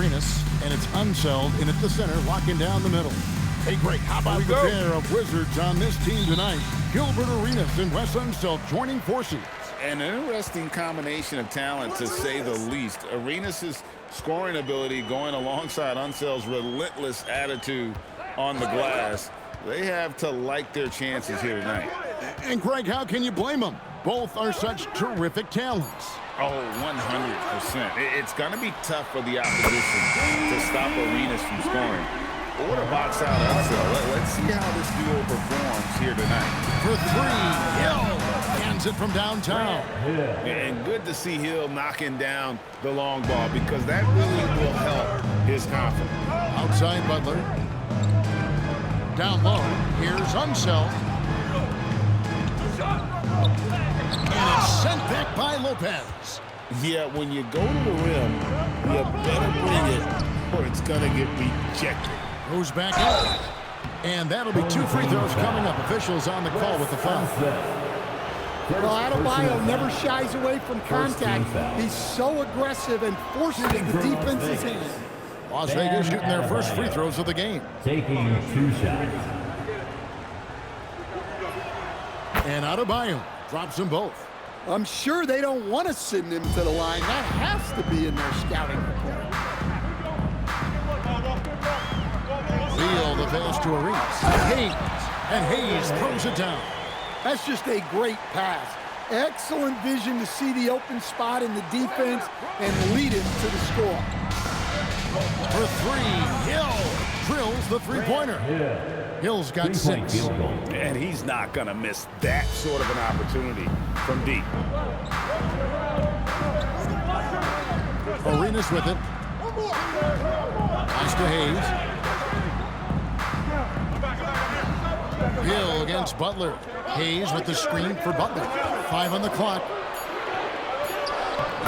Arenas, and it's Unseld in at the center, locking down the middle. Hey, Greg, how about the pair of Wizards on this team tonight? Gilbert Arenas and Wes Unseld joining forces. An interesting combination of talent, to say the least. Arenas' scoring ability going alongside Unseld's relentless attitude on the glass. They have to like their chances here tonight. And, Greg, how can you blame them? Both are such terrific talents. Oh, 100%. It's going to be tough for the opposition to stop Arenas from scoring. But what a box out Unseld. Let's see how this duo performs here tonight. For three, Hill hands it from downtown. And good to see Hill knocking down the long ball, because that really will help his confidence. Outside Butler. Down low, here's Unseld. And it's sent back by Lopez. Yeah, when you go to the rim, you better bring it or it's going to get rejected. Goes back out. And that'll be 2 free throws coming up. Officials on the call with the foul. Well, Adebayo never shies away from contact. He's so aggressive and forces the defense's hand. Las Vegas shooting their first free throws of the game. Taking 2 shots. And Adebayo drops them both. I'm sure they don't want to send him to the line. That has to be in their scouting report. Beal, the pass to Arenas. And Hayes throws it down. That's just a great pass. Excellent vision to see the open spot in the defense and lead him to the score. For three, Hill drills the three-pointer. Hill's got 6. And he's not going to miss that sort of an opportunity from deep. Arenas with it. Pass to Hayes. Hill against Butler. Hayes with the screen for Butler. 5 on the clock.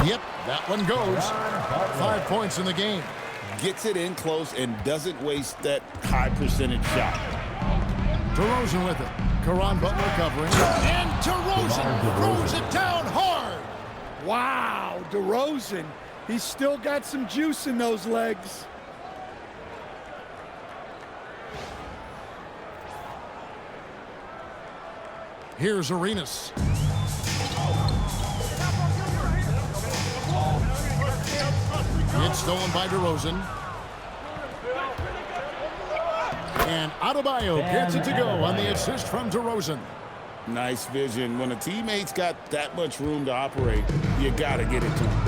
Yep, that one goes. 5 points in the game. Gets it in close and doesn't waste that high percentage shot. DeRozan with it. Caron Butler covering. And DeRozan throws it down hard. Wow, DeRozan. He's still got some juice in those legs. Here's Arenas. It's stolen by DeRozan. And Adebayo gets it to go on the assist from DeRozan. Nice vision. When a teammate's got that much room to operate, you got to get it to him.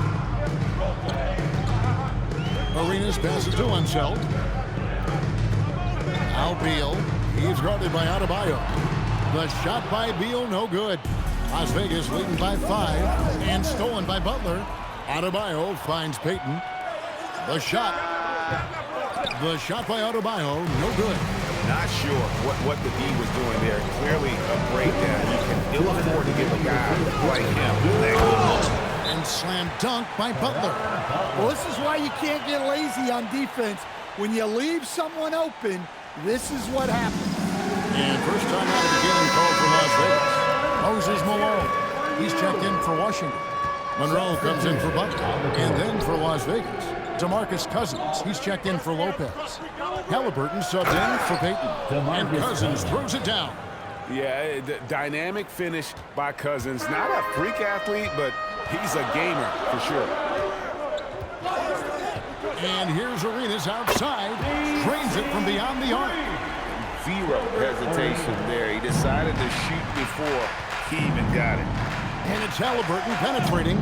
Arenas passes to Unseld. Now Beal. He's guarded by Adebayo. The shot by Beal, no good. Las Vegas leading by 5 and stolen by Butler. Adebayo finds Payton. The shot by Adebayo, no good. Not sure what the D was doing there. Clearly a breakdown. You can ill afford to give a guy like him that good look. And slam dunk by Butler. Well, this is why you can't get lazy on defense. When you leave someone open, this is what happens. And first time out of the game called for Las Vegas. Moses Malone. He's checked in for Washington. Monroe comes in for Butler. And then for Las Vegas, DeMarcus Cousins. He's checked in for Lopez. Halliburton subbed in for Payton. And Cousins throws it down. Yeah, dynamic finish by Cousins. Not a freak athlete, but he's a gamer for sure. And here's Arenas outside. Drains it from beyond the arc. Zero hesitation there. He decided to shoot before he even got it. And it's Halliburton penetrating.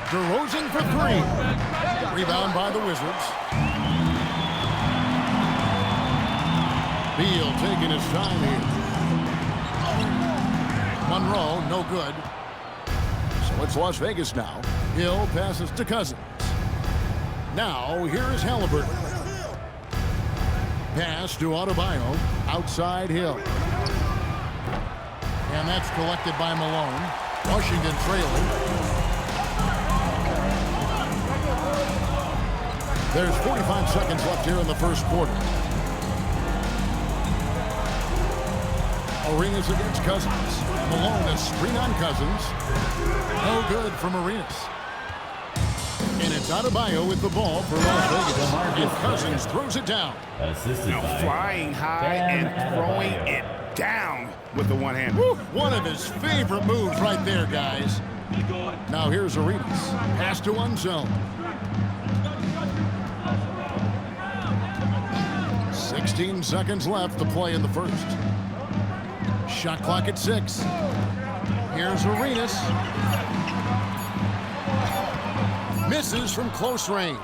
DeRozan for 3. Rebound by the Wizards. Beal taking his time here. Monroe, no good. So it's Las Vegas now. Hill passes to Cousins. Now, here is Halliburton. Pass to Adebayo. Outside Hill. And that's collected by Malone. Washington trailing. There's 45 seconds left here in the first quarter. Arenas against Cousins. Malone, a screen on Cousins. No good from Arenas. And it's Adebayo with the ball for Las Vegas. And Cousins throws it down. Assisted Now by flying high and throwing it down with the one-hander. One of his favorite moves right there, guys. Now here's Arenas. Pass to one zone. 16 seconds left to play in the first. Shot clock at 6. Here's Arenas. Misses from close range.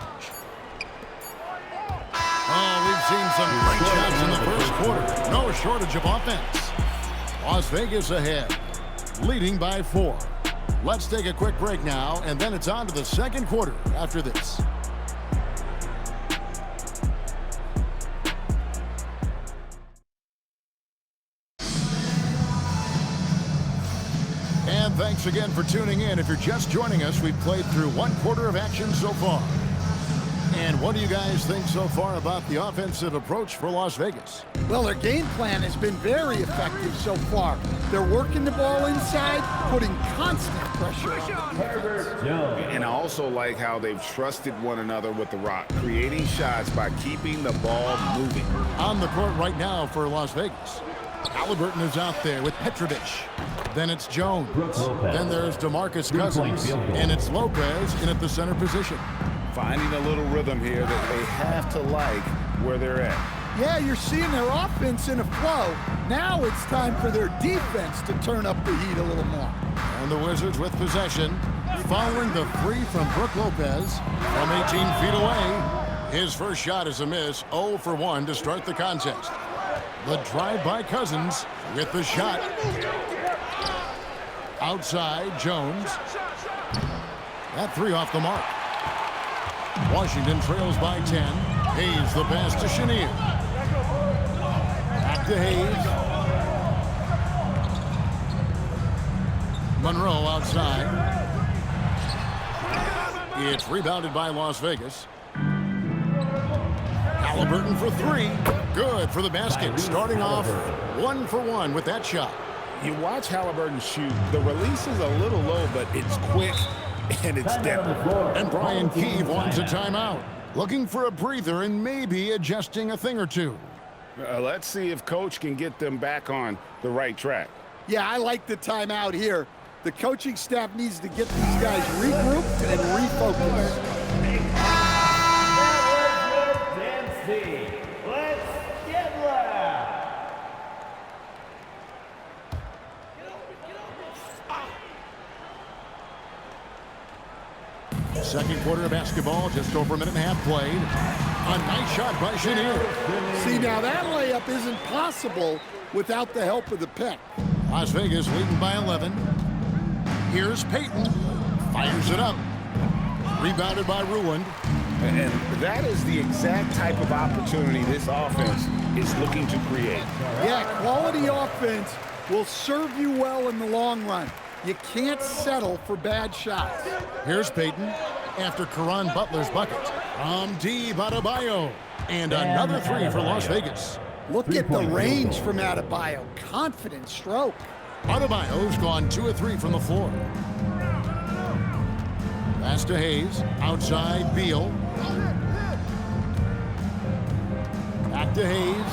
Oh, we've seen some great shots in the first quarter. No shortage of offense. Las Vegas ahead, leading by 4. Let's take a quick break now, and then it's on to the second quarter after this. And thanks again for tuning in. If you're just joining us, we've played through one quarter of action so far. And what do you guys think so far about the offensive approach for Las Vegas? Well, their game plan has been very effective so far. They're working the ball inside, putting constant pressure on the defense. And I also like how they've trusted one another with the rock, creating shots by keeping the ball moving. On the court right now for Las Vegas. Halliburton is out there with Petrovic. Then it's Jones. Then there's DeMarcus Cousins. And it's Lopez in at the center position. Finding a little rhythm here that they have to like where they're at. Yeah, you're seeing their offense in a flow. Now it's time for their defense to turn up the heat a little more. And the Wizards with possession. Following the three from Brook Lopez from 18 feet away. His first shot is a miss. 0 for 1 to start the contest. The drive by Cousins with the shot. Outside, Jones. That three off the mark. Washington trails by 10. Hayes the pass to Chenier. Back to Hayes. Monroe outside. It's rebounded by Las Vegas. Halliburton for 3. Good for the basket. Starting off 1 for 1 with that shot. You watch Halliburton shoot. The release is a little low, but it's quick and it's deadly. And Brian Keeve wants a timeout. Looking for a breather and maybe adjusting a thing or two. Let's see if Coach can get them back on the right track. Yeah, I like the timeout here. The coaching staff needs to get these guys regrouped and refocused. Let's get loud. Second quarter of basketball, just over a minute and a half played. A nice shot by Chenier. See, now that layup isn't possible without the help of the pick. Las Vegas leading by 11. Here's Payton. Fires it up. Rebounded by Ruand. And that is the exact type of opportunity this offense is looking to create. Yeah, quality offense will serve you well in the long run. You can't settle for bad shots. Here's Payton after Caron Butler's bucket. Deep Adebayo. And another three for Las Vegas. Look at the range from Adebayo. Confident stroke. Adebayo's gone 2 of 3 from the floor. Pass to Hayes. Outside, Beal. Back to Hayes.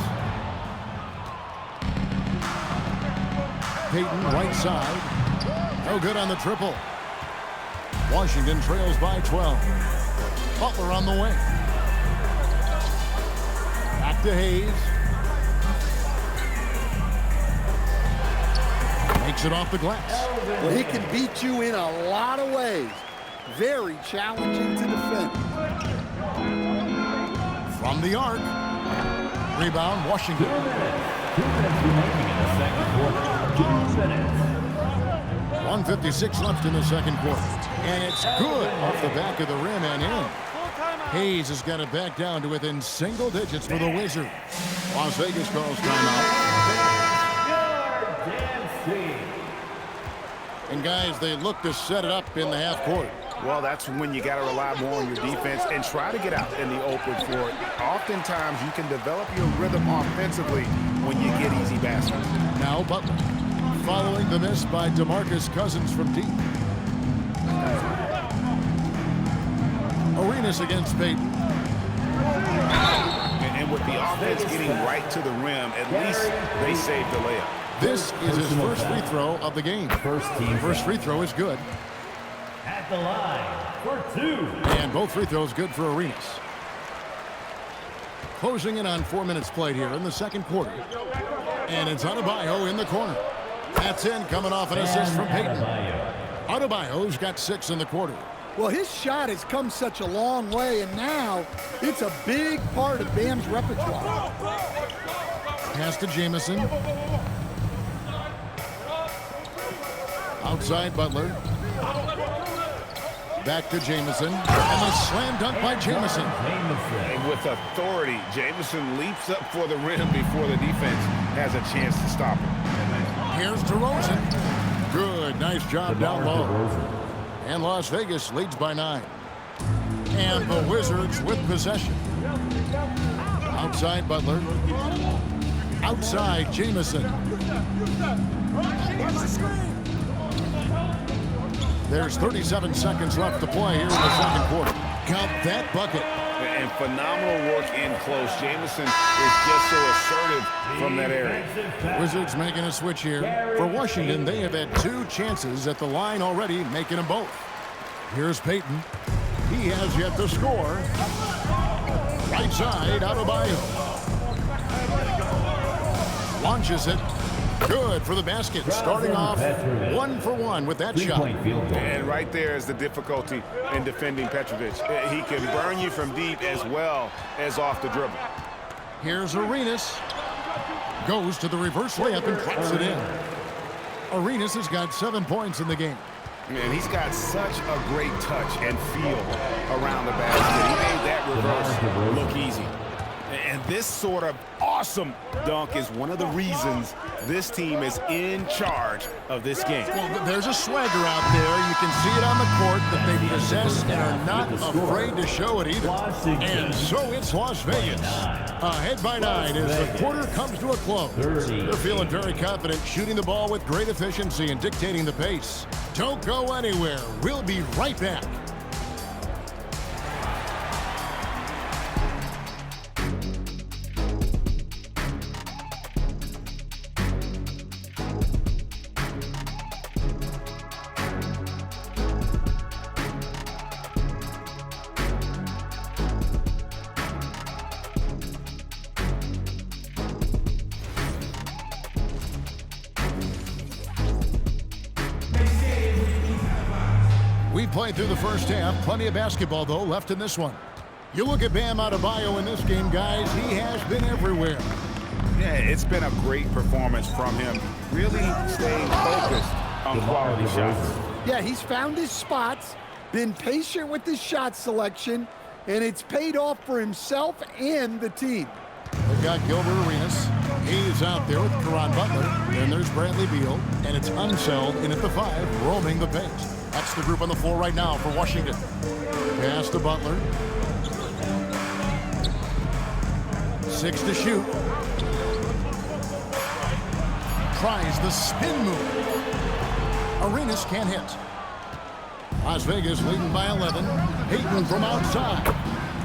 Payton, right side. No good on the triple. Washington trails by 12. Butler on the way. Back to Hayes. Makes it off the glass. Well, he can beat you in a lot of ways. Very challenging to defend. From the arc. Rebound, Washington. 2 minutes remaining in the second quarter. 2 minutes. 1:56 left in the second quarter. And it's good off the back of the rim and in. Hayes has got it back down to within single digits for the Wizards. Las Vegas calls timeout. And guys, they look to set it up in the half court. Well, that's when you got to rely more on your defense and try to get out in the open for it. Oftentimes, you can develop your rhythm offensively when you get easy baskets. Now Butler. Following the miss by DeMarcus Cousins from deep. Arenas against Payton. And with the offense getting right to the rim, at least they saved the layup. This is his first free throw of the game. First free throw is good. At the line for 2. And both free throws good for Arenas. Closing in on 4 minutes played here in the second quarter. And it's Adebayo in the corner. That's in, coming off an assist from Payton. Adebayo's got 6 in the quarter. Well, his shot has come such a long way, and now it's a big part of Bam's repertoire. Pass to Jamison. Outside Butler. Back to Jamison. And a slam dunk by Jamison. And with authority, Jamison leaps up for the rim before the defense has a chance to stop him. Here's DeRozan. Good, nice job down low. And Las Vegas leads by 9. And the Wizards with possession. Outside Butler. Outside Jamison. There's 37 seconds left to play here in the second quarter. Count that bucket. And phenomenal work in close. Jamison is just so assertive from that area. Wizards making a switch here. For Washington, they have had 2 chances at the line already, making them both. Here's Payton. He has yet to score. Right side, Adebayo. Launches it. Good for the basket. Starting off 1 for 1 with that shot. And right there is the difficulty in defending Petrovic. He can burn you from deep as well as off the dribble. Here's Arenas. Goes to the reverse layup and drops it in. Arenas has got 7 points in the game. Man, he's got such a great touch and feel around the basket. He made that reverse look easy. And this sort of awesome dunk is one of the reasons this team is in charge of this game. Well, there's a swagger out there. You can see it on the court that they possess and are not afraid to show it either. And so it's Las Vegas. Ahead by 9 as the quarter comes to a close. They're feeling very confident, shooting the ball with great efficiency and dictating the pace. Don't go anywhere. We'll be right back. We played through the first half. Plenty of basketball, though, left in this one. You look at Bam Adebayo in this game, guys. He has been everywhere. Yeah, it's been a great performance from him. Really staying focused on quality shots. Yeah, he's found his spots, been patient with his shot selection, and it's paid off for himself and the team. They've got Gilbert Arenas. He's out there with Caron Butler. Then there's Bradley Beal, and it's Unseld in at the 5, roaming the paint. That's the group on the floor right now for Washington. Pass to Butler. 6 to shoot. Tries the spin move. Arenas can't hit. Las Vegas leading by 11. Payton from outside.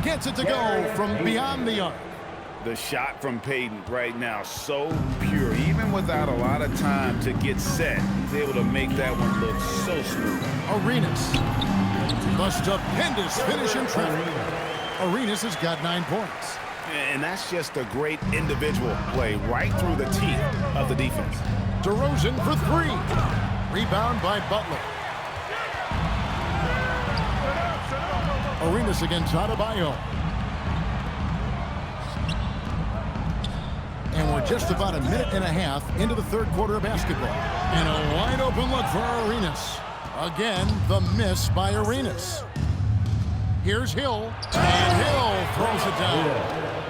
Gets it to go from beyond the arc. The shot from Payton right now, so pure. Even without a lot of time to get set, he's able to make that one look so smooth. Arenas. The stupendous finish in traffic. Arenas has got 9 points. And that's just a great individual play right through the teeth of the defense. DeRozan for 3. Rebound by Butler. Arenas against Adebayo. And we're just about a minute and a half into the third quarter of basketball. And a wide open look for Arenas. Again, the miss by Arenas. Here's Hill. And Hill throws it down.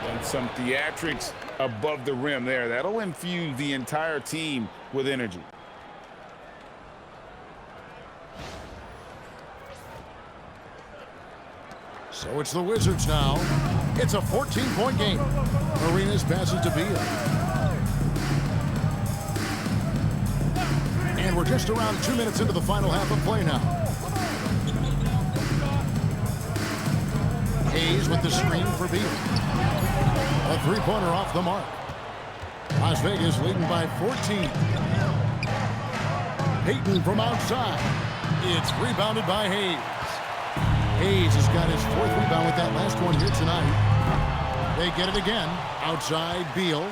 And some theatrics above the rim there. That'll infuse the entire team with energy. So it's the Wizards now. It's a 14-point game. Arenas passes to Beal. And we're just around 2 minutes into the final half of play now. Hayes with the screen for Beal. A three-pointer off the mark. Las Vegas leading by 14. Payton from outside. It's rebounded by Hayes. Hayes has got his fourth rebound with that last one here tonight. They get it again. Outside, Beal.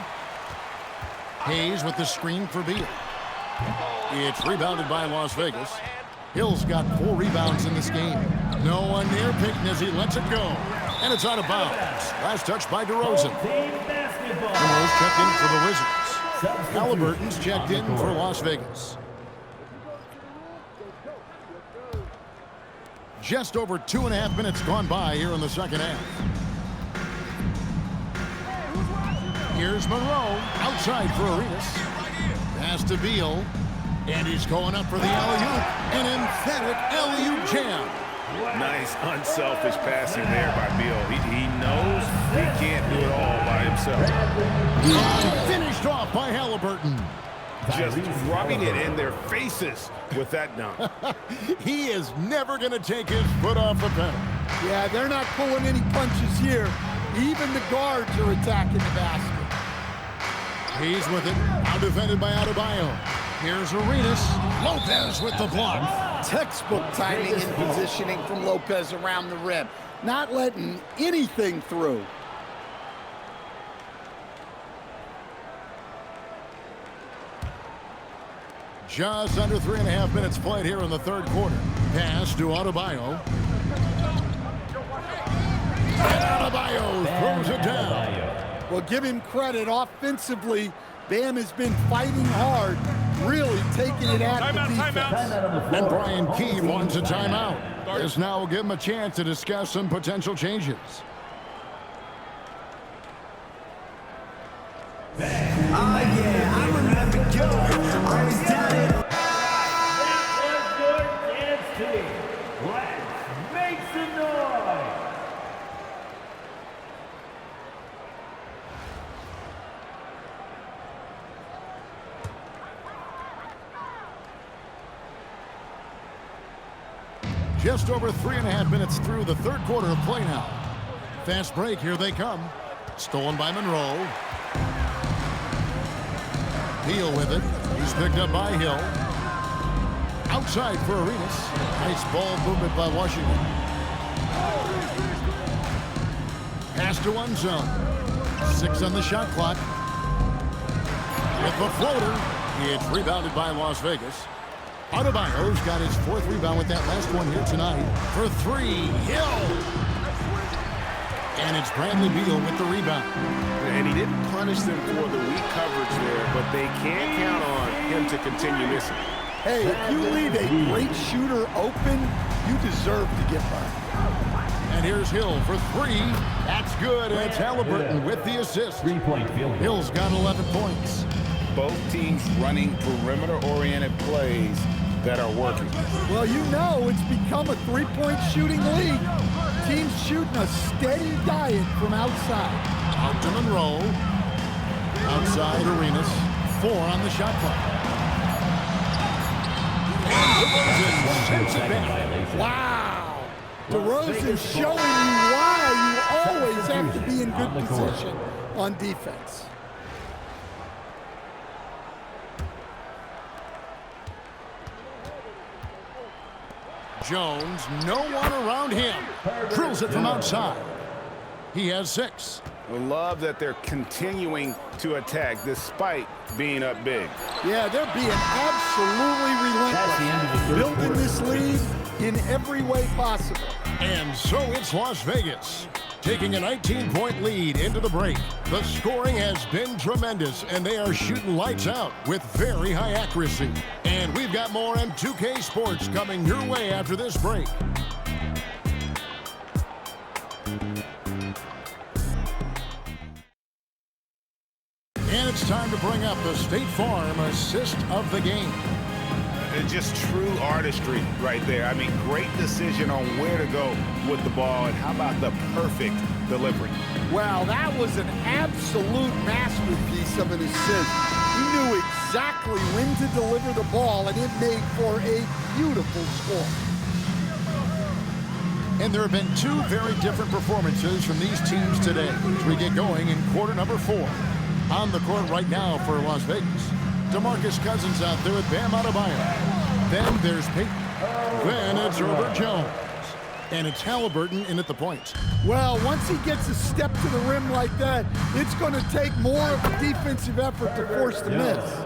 Hayes with the screen for Beal. It's rebounded by Las Vegas. Hill's got 4 rebounds in this game. No one near Payton as he lets it go. And it's out of bounds. Last touch by DeRozan. Monroe's checked in for the Wizards. Halliburton's checked in for Las Vegas. Just over 2.5 minutes gone by here in the second half. Here's Monroe outside for Arenas. Pass to Beal. And he's going up for the alley-oop. An emphatic alley-oop jam. Nice, unselfish passing there by Beal. He knows he can't do it all by himself. Finished off by Halliburton. Just rubbing it in their faces with that dunk. He is never going to take his foot off the pedal. Yeah, they're not pulling any punches here. Even the guards are attacking the basket. He's with it. Out defended by Adebayo. Here's Arenas. Lopez with the block. Textbook timing and positioning from Lopez around the rim. Not letting anything through. Just under 3.5 minutes played here in the third quarter. Pass to Adebayo. And Adebayo throws it down. Well, give him credit. Offensively, Bam has been fighting hard, really taking it at the defense. And Brian Key wants a timeout. This now will give him a chance to discuss some potential changes. Oh yeah, I remember you. I was down in. That was your dance team. Let's make some noise. Just over 3.5 minutes through the third quarter of play now. Fast break, here they come. Stolen by Monroe. Beal with it. He's picked up by Hill. Outside for Arenas. Nice ball movement by Washington. Pass to one zone. 6 on the shot clock. With the floater. It's rebounded by Las Vegas. Adebayo's got his 4th rebound with that last one here tonight. For 3, Hill. And it's Bradley Beal with the rebound. And he didn't punish them for the weak coverage there, but they can't count on him to continue missing. Hey, if you leave a great shooter open, you deserve to get burned. And here's Hill for 3. That's good. And it's Halliburton with the assist. 3-point field goal. Hill's got 11 points. Both teams running perimeter-oriented plays that are working. Well, you know it's become a 3-point shooting league. Teams shooting a steady diet from outside. Out to Monroe. Outside Arenas. 4 on the shot clock. And DeRozan sends it back. Wow. DeRozan showing you why you always have to be in good position on defense. Jones, no one around him. Drills it from outside. He has 6. I love that they're continuing to attack despite being up big. Yeah, they're being absolutely relentless. Building this lead in every way possible. And so it's Las Vegas, taking a 19-point lead into the break. The scoring has been tremendous, and they are shooting lights out with very high accuracy. And we've got more M2K Sports coming your way after this break. And it's time to bring up the State Farm assist of the game. It's just true artistry right there. I mean, great decision on where to go with the ball, and how about the perfect delivery? Well, that was an absolute masterpiece of an assist. He knew exactly when to deliver the ball, and it made for a beautiful score. And there have been two very different performances from these teams today as we get going in quarter number 4. On the court right now for Las Vegas, DeMarcus Cousins out there with Bam Adebayo. Then there's Peyton. Then it's Herbert Jones. And it's Halliburton in at the point. Well, once he gets a step to the rim like that, it's going to take more of a defensive effort to force the miss.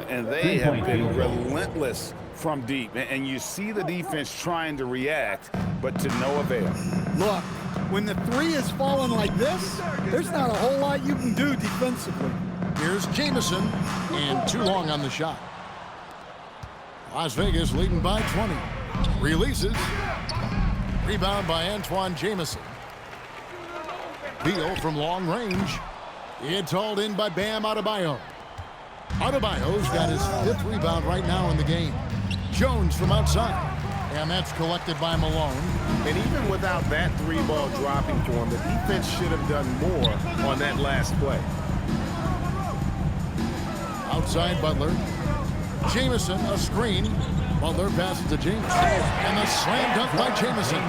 And they have been relentless from deep. And you see the defense trying to react, but to no avail. Look, when the three is falling like this, there's not a whole lot you can do defensively. Here's Jamison, and too long on the shot. Las Vegas leading by 20. Releases. Rebound by Antoine Jamison. Beal from long range. It's hauled in by Bam Adebayo. Adebayo's got his 5th rebound right now in the game. Jones from outside. And that's collected by Malone. And even without that 3-ball dropping for him, the defense should have done more on that last play. Outside Butler. Jamison, a screen. Butler passes to James. And the slam dunk by Jamison.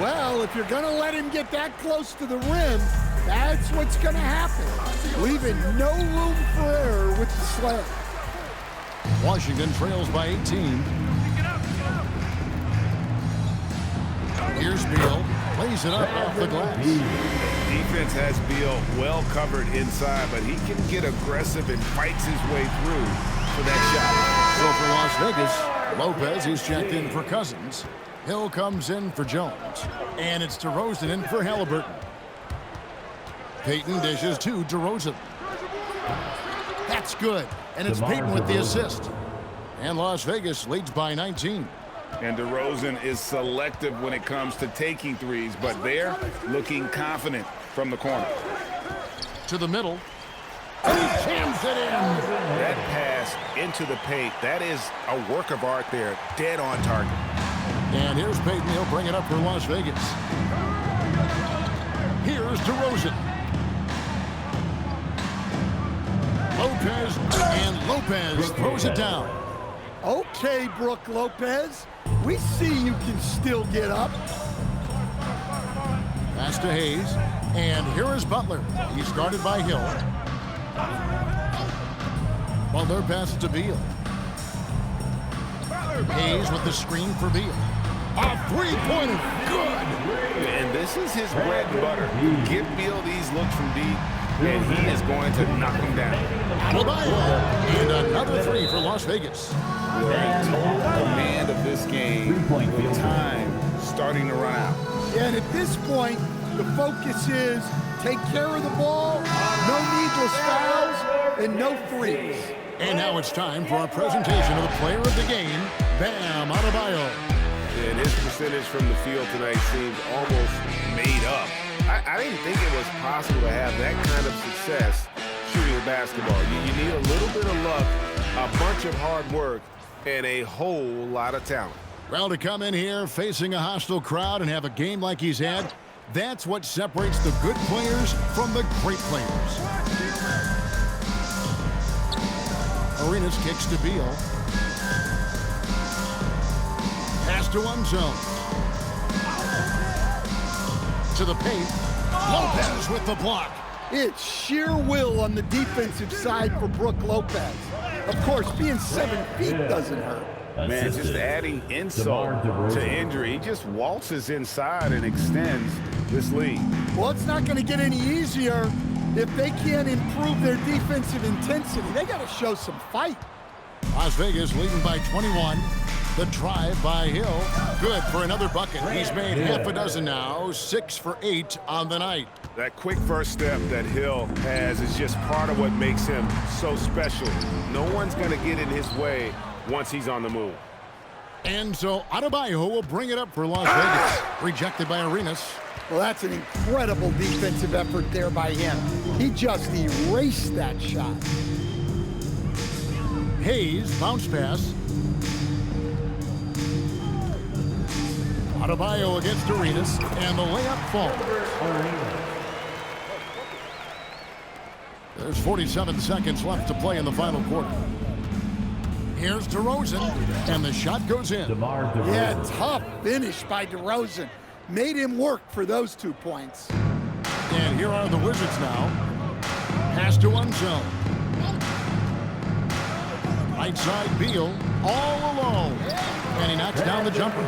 Well, if you're going to let him get that close to the rim, that's what's going to happen. Leaving no room for error with the slam. Washington trails by 18. Here's Beal. Plays it up off the glass. Defense has Beal well covered inside, but he can get aggressive and fights his way through for that So for Las Vegas, Lopez is checked in for Cousins. Hill comes in for Jones. And it's DeRozan in for Halliburton. Peyton dishes to DeRozan. That's good. And it's Peyton with the assist. And Las Vegas leads by 19. And DeRozan is selective when it comes to taking threes, but they're looking confident from the corner. To the middle. And he jams it in. That pass into the paint, that is a work of art there, dead on target. And here's Peyton. He'll bring it up for Las Vegas. Here's DeRozan. Lopez, and Lopez throws it down. Okay, Brook Lopez. We see you can still get up. Pass to Hayes. And here is Butler. He's guarded by Hill. Butler passes to Beal. Hayes with the screen for Beal. A three-pointer. Good. And this is his bread and butter. Give Beal these looks from deep, and he is going to knock him down. Adebayo. And another three for Las Vegas. Total command of this game with time starting to run out. And at this point, the focus is take care of the ball, no needless fouls, and no threes. And now it's time for our presentation of the player of the game, Bam Adebayo. And his percentage from the field tonight seems almost made up. I didn't think it was possible to have that kind of success shooting a basketball. You need a little bit of luck, a bunch of hard work, and a whole lot of talent. Well, to come in here facing a hostile crowd and have a game like he's had, that's what separates the good players from the great players. Arenas kicks to Beal. Pass to one zone. To the paint. Lopez with the block. It's sheer will on the defensive side for Brook Lopez. Of course, being 7 feet doesn't hurt. Man, just adding insult to injury. He just waltzes inside and extends this lead. Well, it's not going to get any easier if they can't improve their defensive intensity. They got to show some fight. Las Vegas leading by 21. The drive by Hill. Good for another bucket. He's made half a dozen now. 6 for 8 on the night. That quick first step that Hill has is just part of what makes him so special. No one's going to get in his way once he's on the move. And so Adebayo will bring it up for Las Vegas. Rejected by Arenas. Well, that's an incredible defensive effort there by him. He just erased that shot. Hayes, bounce pass. Adebayo against Arenas, and the layup falls. There's 47 seconds left to play in the final quarter. Here's DeRozan, and the shot goes in. Yeah, tough finish by DeRozan. Made him work for those 2 points. And here are the Wizards now. Pass to Unzone. Right side, Beal, all alone. And he knocks down the jumper.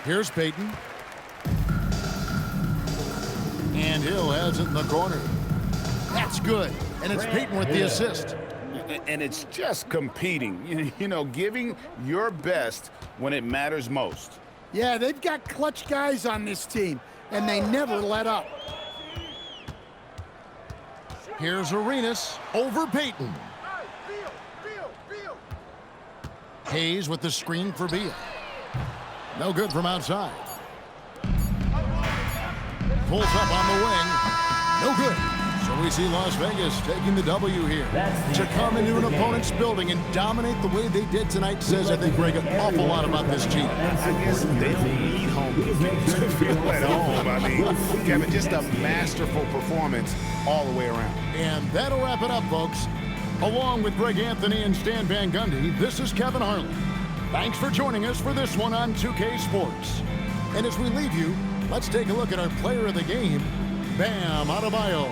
Here's Payton. And Hill has it in the corner. That's good. And it's Payton with the assist. And it's just competing, you know, giving your best when it matters most. Yeah, they've got clutch guys on this team, and they never let up. Here's Arenas over Payton. Hayes with the screen for Beal. No good from outside. Pulls up on the wing. No good. So we see Las Vegas taking the W here. To come into an opponent's building and dominate the way they did tonight says, I think, Greg, an awful lot about this team. I guess they don't need home to feel at home. I mean, Kevin, just a masterful performance all the way around. And that'll wrap it up, folks. Along with Greg Anthony and Stan Van Gundy, this is Kevin Harlan. Thanks for joining us for this one on 2K Sports. And as we leave you, let's take a look at our player of the game, Bam Adebayo.